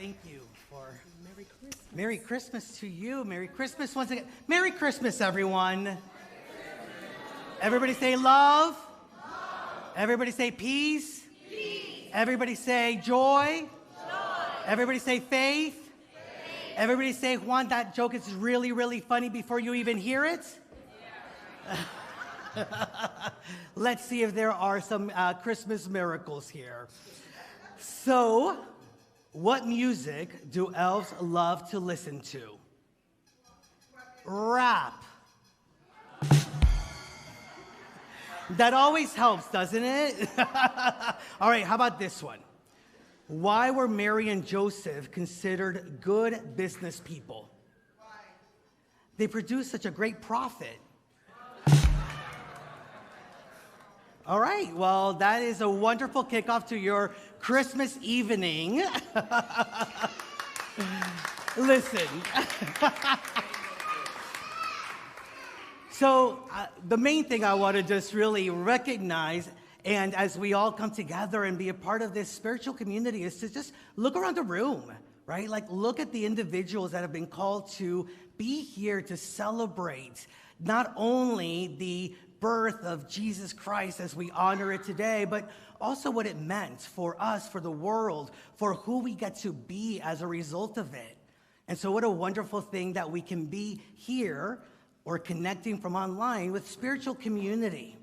Thank you for Merry Christmas to you. Merry Christmas once again. Merry Christmas, everyone. Everybody say love. Everybody say peace. Everybody say joy. Everybody say faith. Everybody say, Juan, that joke is really, really funny before you even hear it. Let's see if there are some Christmas miracles here. So, what music do elves love to listen to? Rap. That always helps, doesn't it? All right, how about this one? Why were Mary and Joseph considered good business people? They produced such a great profit. All right, well, that is a wonderful kickoff to your Christmas evening. Listen. So the main thing I want to just really recognize, and as we all come together and be a part of this spiritual community, is to just look around the room, right? Like, look at the individuals that have been called to be here to celebrate not only the birth of Jesus Christ as we honor it today, but also what it meant for us, for the world, for who we get to be as a result of it. And so what a wonderful thing that we can be here or connecting from online with spiritual community.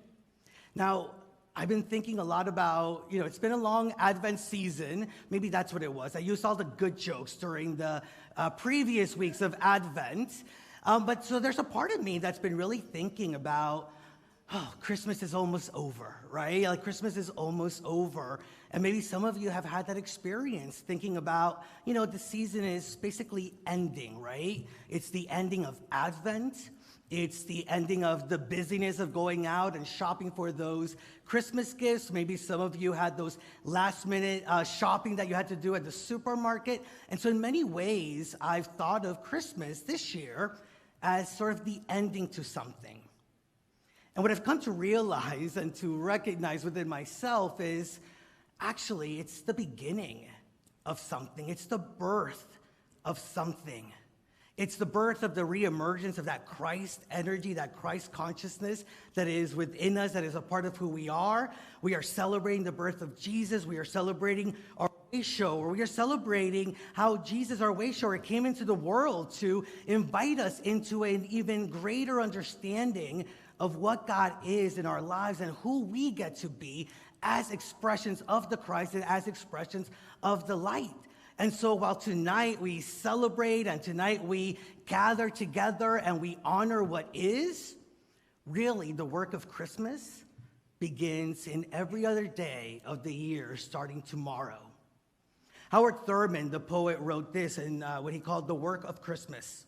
Now, I've been thinking a lot about, it's been a long Advent season. Maybe that's what it was. I used all the good jokes during the previous weeks of Advent. But so there's a part of me that's been really thinking about, Christmas is almost over, right? Like, Christmas is almost over. And maybe some of you have had that experience thinking about, the season is basically ending, right? It's the ending of Advent. It's the ending of the busyness of going out and shopping for those Christmas gifts. Maybe some of you had those last-minute shopping that you had to do at the supermarket. And so in many ways, I've thought of Christmas this year as sort of the ending to something. And what I've come to realize and to recognize within myself is actually it's the beginning of something. It's the birth of something. It's the birth of the reemergence of that Christ energy, that Christ consciousness that is within us, that is a part of who we are. We are celebrating the birth of Jesus. We are celebrating our way shower. We are celebrating how Jesus, our way shower, came into the world to invite us into an even greater understanding of what God is in our lives and who we get to be as expressions of the Christ and as expressions of the light. And so while tonight we celebrate and tonight we gather together and we honor what is, really the work of Christmas begins in every other day of the year starting tomorrow. Howard Thurman, the poet, wrote this in what he called the work of Christmas.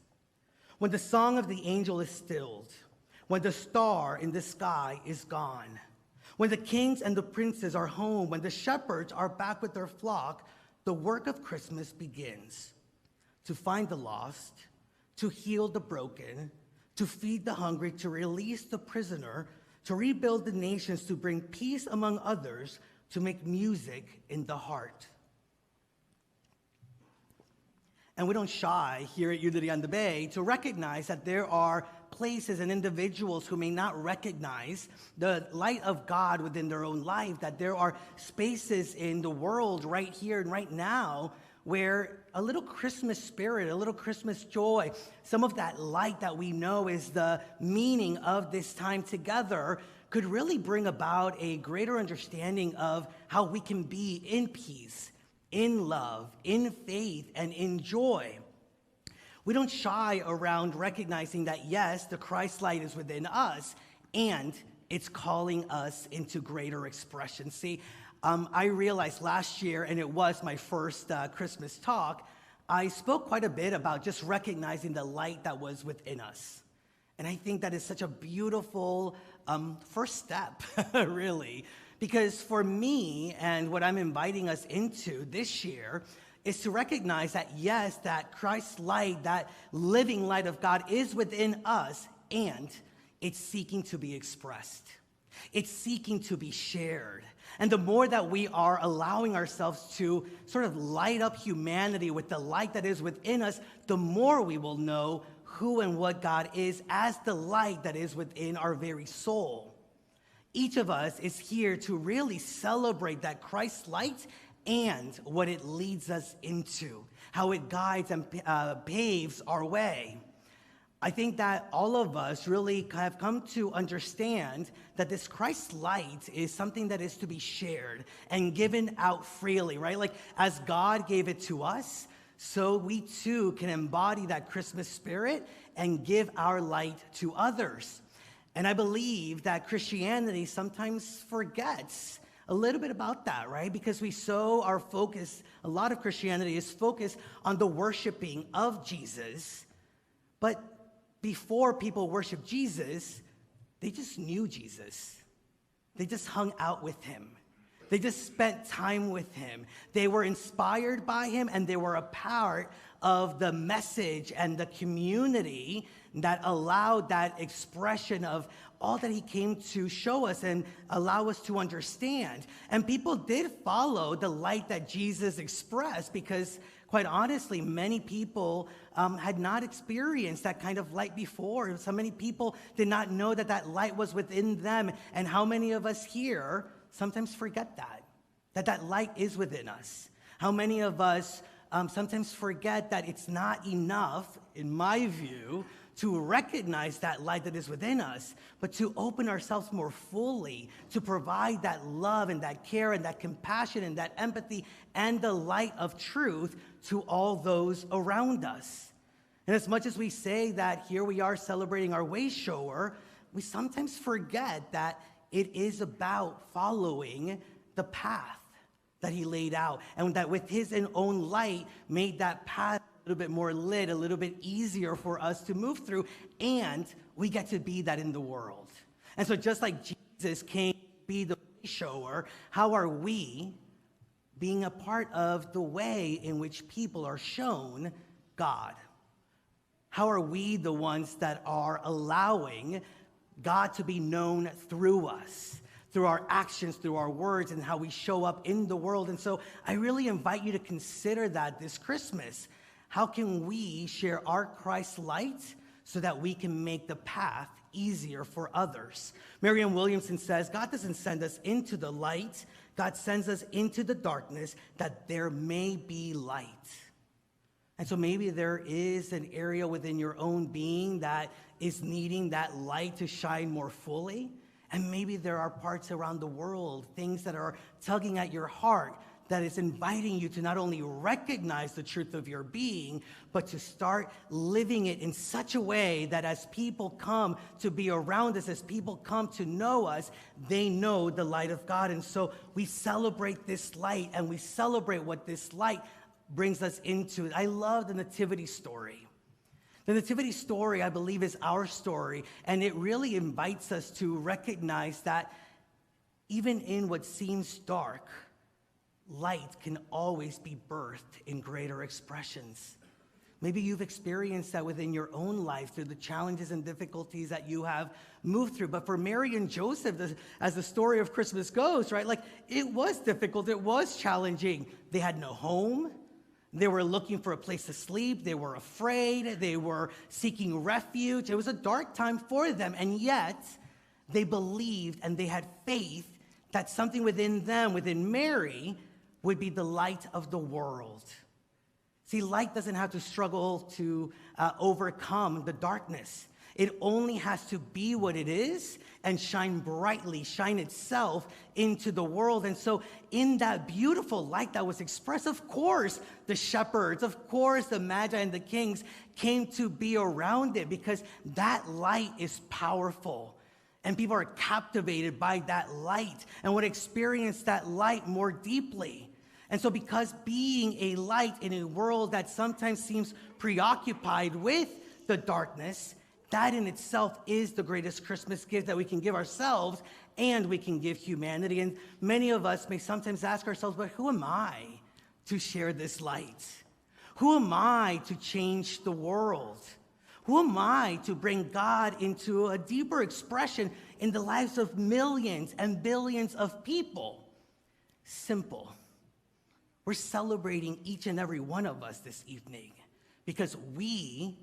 When the song of the angel is stilled, when the star in the sky is gone, when the kings and the princes are home, when the shepherds are back with their flock, the work of Christmas begins. To find the lost, to heal the broken, to feed the hungry, to release the prisoner, to rebuild the nations, to bring peace among others, to make music in the heart. And we don't shy here at Unity on the Bay to recognize that there are places and individuals who may not recognize the light of God within their own life, that there are spaces in the world right here and right now where a little Christmas spirit, a little Christmas joy, some of that light that we know is the meaning of this time together could really bring about a greater understanding of how we can be in peace, in love, in faith, and in joy. We don't shy around recognizing that, yes, the Christ light is within us, and it's calling us into greater expression. See, I realized last year, and it was my first Christmas talk, I spoke quite a bit about just recognizing the light that was within us. And I think that is such a beautiful first step, really. Because for me, and what I'm inviting us into this year, is to recognize that, yes, that Christ's light, that living light of God is within us, and it's seeking to be expressed. It's seeking to be shared. And the more that we are allowing ourselves to sort of light up humanity with the light that is within us, the more we will know who and what God is as the light that is within our very soul. Each of us is here to really celebrate that Christ's light and what it leads us into, how it guides and paves our way. I think that all of us really have come to understand that this Christ light is something that is to be shared and given out freely, right? Like as God gave it to us, so we too can embody that Christmas spirit and give our light to others. And I believe that Christianity sometimes forgets a little bit about that, right? Because our focus, a lot of Christianity is focused on the worshiping of Jesus, but before people worship Jesus, they just knew Jesus. They just hung out with him. They just spent time with him. They were inspired by him, and they were a part of the message and the community that allowed that expression of all that he came to show us and allow us to understand. And people did follow the light that Jesus expressed because, quite honestly, many people had not experienced that kind of light before. So many people did not know that that light was within them. And how many of us here sometimes forget that light is within us? How many of us sometimes forget that it's not enough, in my view, to recognize that light that is within us, but to open ourselves more fully, to provide that love and that care and that compassion and that empathy and the light of truth to all those around us. And as much as we say that here we are celebrating our way shower, we sometimes forget that it is about following the path that he laid out, and that with his own light made that path a little bit more lit, a little bit easier for us to move through, and we get to be that in the world. And so just like Jesus came to be the way shower, how are we being a part of the way in which people are shown God? How are we the ones that are allowing God to be known through us, through our actions, through our words, and how we show up in the world? And so I really invite you to consider that this Christmas. How can we share our Christ light so that we can make the path easier for others? Marianne Williamson says, God doesn't send us into the light. God sends us into the darkness that there may be light. And so maybe there is an area within your own being that is needing that light to shine more fully. And maybe there are parts around the world, things that are tugging at your heart, that is inviting you to not only recognize the truth of your being, but to start living it in such a way that as people come to be around us, as people come to know us, they know the light of God. And so we celebrate this light, and we celebrate what this light brings us into. I love the nativity story. The nativity story, I believe, is our story, and it really invites us to recognize that even in what seems dark, light can always be birthed in greater expressions. Maybe you've experienced that within your own life through the challenges and difficulties that you have moved through. But for Mary and Joseph, as the story of Christmas goes, right, like it was difficult, it was challenging. They had no home. They were looking for a place to sleep. They were afraid. They were seeking refuge. It was a dark time for them. And yet, they believed and they had faith that something within them, within Mary, would be the light of the world. See, light doesn't have to struggle to overcome the darkness. It only has to be what it is and shine brightly, shine itself into the world. And so in that beautiful light that was expressed, of course, the shepherds, of course, the magi and the kings came to be around it because that light is powerful. And people are captivated by that light and would experience that light more deeply. And so because being a light in a world that sometimes seems preoccupied with the darkness, that in itself is the greatest Christmas gift that we can give ourselves and we can give humanity. And many of us may sometimes ask ourselves, but who am I to share this light? Who am I to change the world? Who am I to bring God into a deeper expression in the lives of millions and billions of people? simple. We're celebrating each and every one of us this evening because we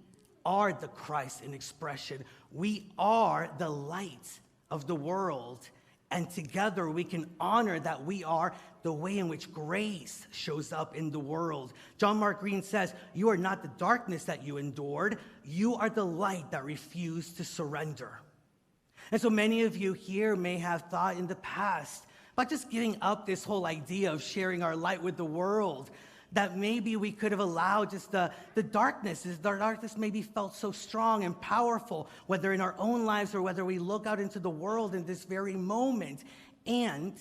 are the Christ in expression. We are the light of the world. And together we can honor that we are the way in which grace shows up in the world. John Mark Green says, "You are not the darkness that you endured. You are the light that refused to surrender." And so many of you here may have thought in the past about just giving up this whole idea of sharing our light with the world, that maybe we could have allowed just the darkness. The darkness maybe felt so strong and powerful, whether in our own lives or whether we look out into the world in this very moment. And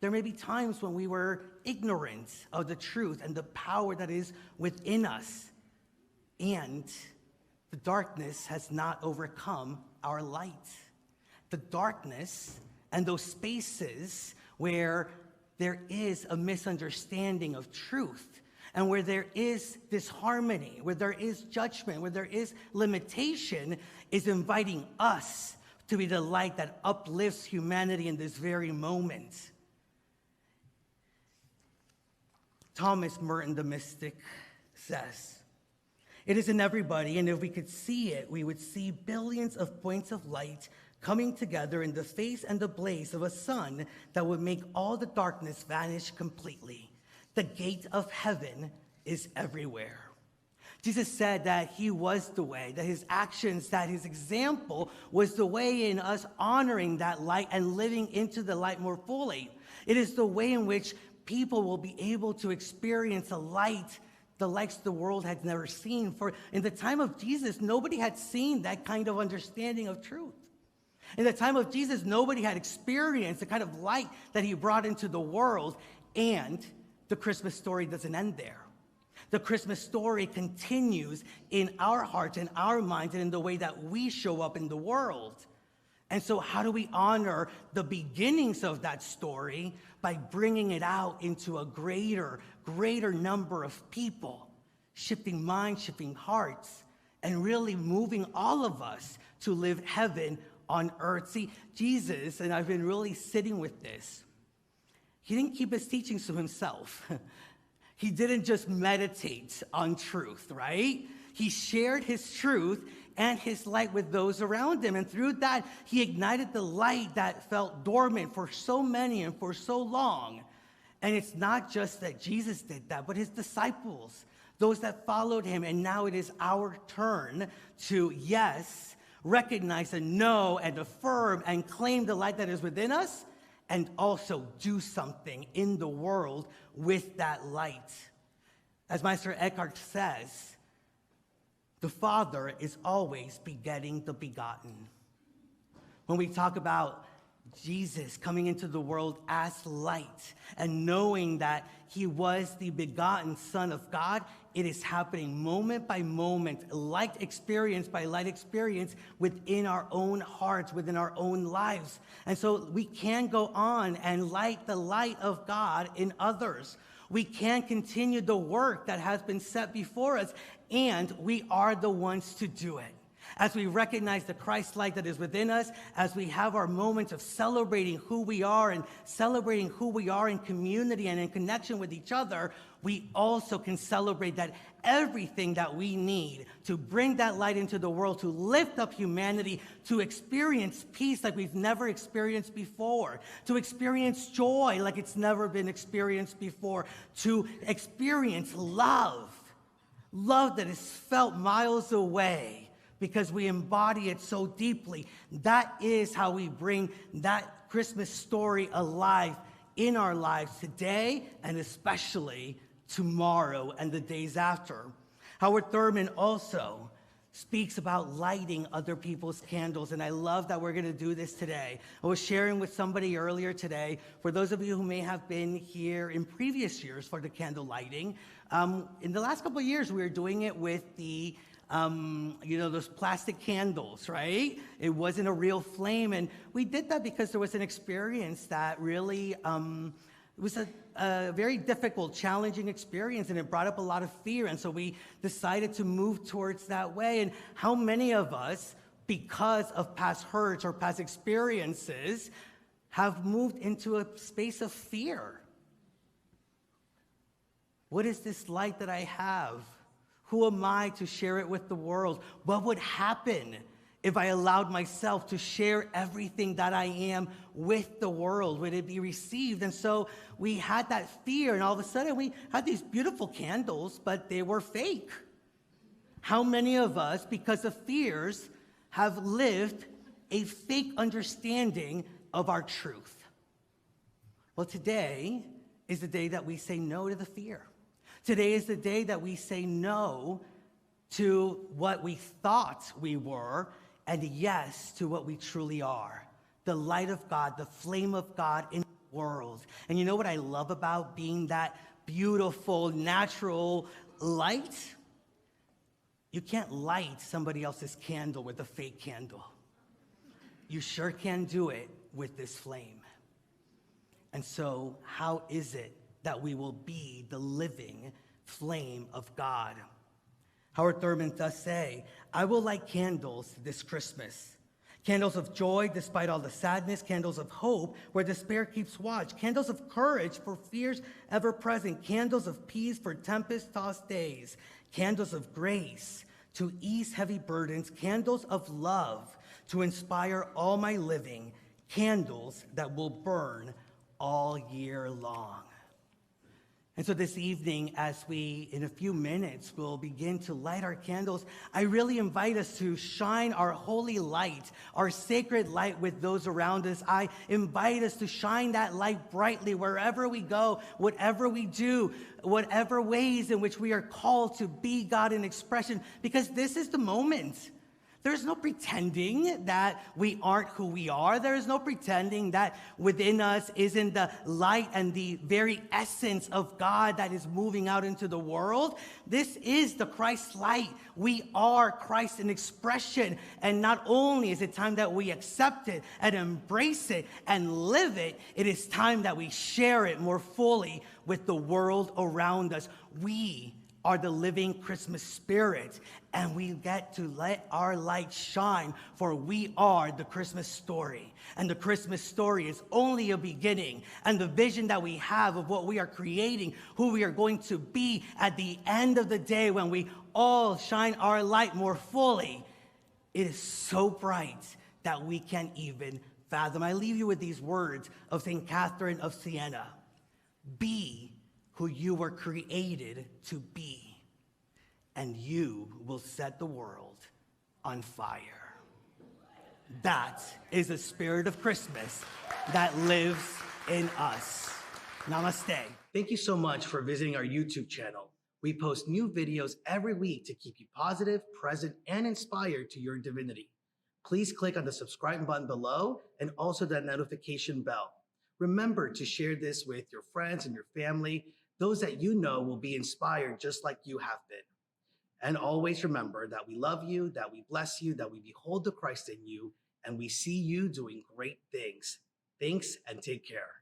there may be times when we were ignorant of the truth and the power that is within us. And the darkness has not overcome our light. The darkness and those spaces where there is a misunderstanding of truth, and where there is disharmony, where there is judgment, where there is limitation, is inviting us to be the light that uplifts humanity in this very moment. Thomas Merton, the mystic, says, "It is in everybody, and if we could see it, we would see billions of points of light coming together in the face and the blaze of a sun that would make all the darkness vanish completely. The gate of heaven is everywhere." Jesus said that he was the way, that his actions, that his example was the way in us honoring that light and living into the light more fully. It is the way in which people will be able to experience a light, the likes the world had never seen. For in the time of Jesus, nobody had seen that kind of understanding of truth. In the time of Jesus, nobody had experienced the kind of light that he brought into the world. And the Christmas story doesn't end there. The Christmas story continues in our hearts and our minds and in the way that we show up in the world. And so how do we honor the beginnings of that story? By bringing it out into a greater number of people, shifting minds, shifting hearts, and really moving all of us to live heaven on earth. See, Jesus, and I've been really sitting with this, he didn't keep his teachings to himself. He didn't just meditate on truth, right? He shared his truth and his light with those around him. And through that, he ignited the light that felt dormant for so many and for so long. And it's not just that Jesus did that, but his disciples, those that followed him. And now it is our turn to, yes, recognize and know and affirm and claim the light that is within us, and also do something in the world with that light. As Meister Eckhart says, the Father is always begetting the begotten. When we talk about Jesus coming into the world as light and knowing that he was the begotten Son of God, it is happening moment by moment, light experience by light experience within our own hearts, within our own lives. And so we can go on and light the light of God in others. We can continue the work that has been set before us, and we are the ones to do it. As we recognize the Christ light that is within us, as we have our moments of celebrating who we are and celebrating who we are in community and in connection with each other, we also can celebrate that everything that we need to bring that light into the world, to lift up humanity, to experience peace like we've never experienced before, to experience joy like it's never been experienced before, to experience love that is felt miles away, because we embody it so deeply. That is how we bring that Christmas story alive in our lives today, and especially tomorrow and the days after. Howard Thurman also speaks about lighting other people's candles, and I love that we're going to do this today. I was sharing with somebody earlier today, for those of you who may have been here in previous years for the candle lighting, in the last couple of years we were doing it with the those plastic candles, right? It wasn't a real flame. And we did that because there was an experience that really, it was a very difficult, challenging experience, and it brought up a lot of fear. And so we decided to move towards that way. And how many of us, because of past hurts or past experiences, have moved into a space of fear What is this light that I have? Who am I to share it with the world? What would happen if I allowed myself to share everything that I am with the world? Would it be received? And so we had that fear, and all of a sudden we had these beautiful candles, but they were fake. How many of us, because of fears, have lived a fake understanding of our truth? Well, today is the day that we say no to the fear. Today is the day that we say no to what we thought we were and yes to what we truly are. The light of God, the flame of God in the world. And you know what I love about being that beautiful, natural light? You can't light somebody else's candle with a fake candle. You sure can do it with this flame. And so, how is it that we will be the living flame of God? Howard Thurman does say, I will light candles this Christmas. Candles of joy despite all the sadness, candles of hope where despair keeps watch, candles of courage for fears ever present, candles of peace for tempest-tossed days, candles of grace to ease heavy burdens, candles of love to inspire all my living, candles that will burn all year long. And so this evening, as we, in a few minutes, will begin to light our candles, I really invite us to shine our holy light, our sacred light with those around us. I invite us to shine that light brightly wherever we go, whatever we do, whatever ways in which we are called to be God in expression, because this is the moment. There's no pretending that we aren't who we are. There is no pretending that within us isn't the light and the very essence of God that is moving out into the world. This is the Christ light. We are Christ in expression. And not only is it time that we accept it and embrace it and live it, it is time that we share it more fully with the world around us. We are the living Christmas spirit, and we get to let our light shine, for we are the Christmas story. And the Christmas story is only a beginning, and the vision that we have of what we are creating, who we are going to be at the end of the day when we all shine our light more fully, it is so bright that we can't even fathom. I leave you with these words of St. Catherine of Siena. Be who you were created to be, and you will set the world on fire. That is the spirit of Christmas that lives in us. Namaste. Thank you so much for visiting our YouTube channel. We post new videos every week to keep you positive, present, and inspired to your divinity. Please click on the subscribe button below and also that notification bell. Remember to share this with your friends and your family, those that you know will be inspired just like you have been. And always remember that we love you, that we bless you, that we behold the Christ in you, and we see you doing great things. Thanks and take care.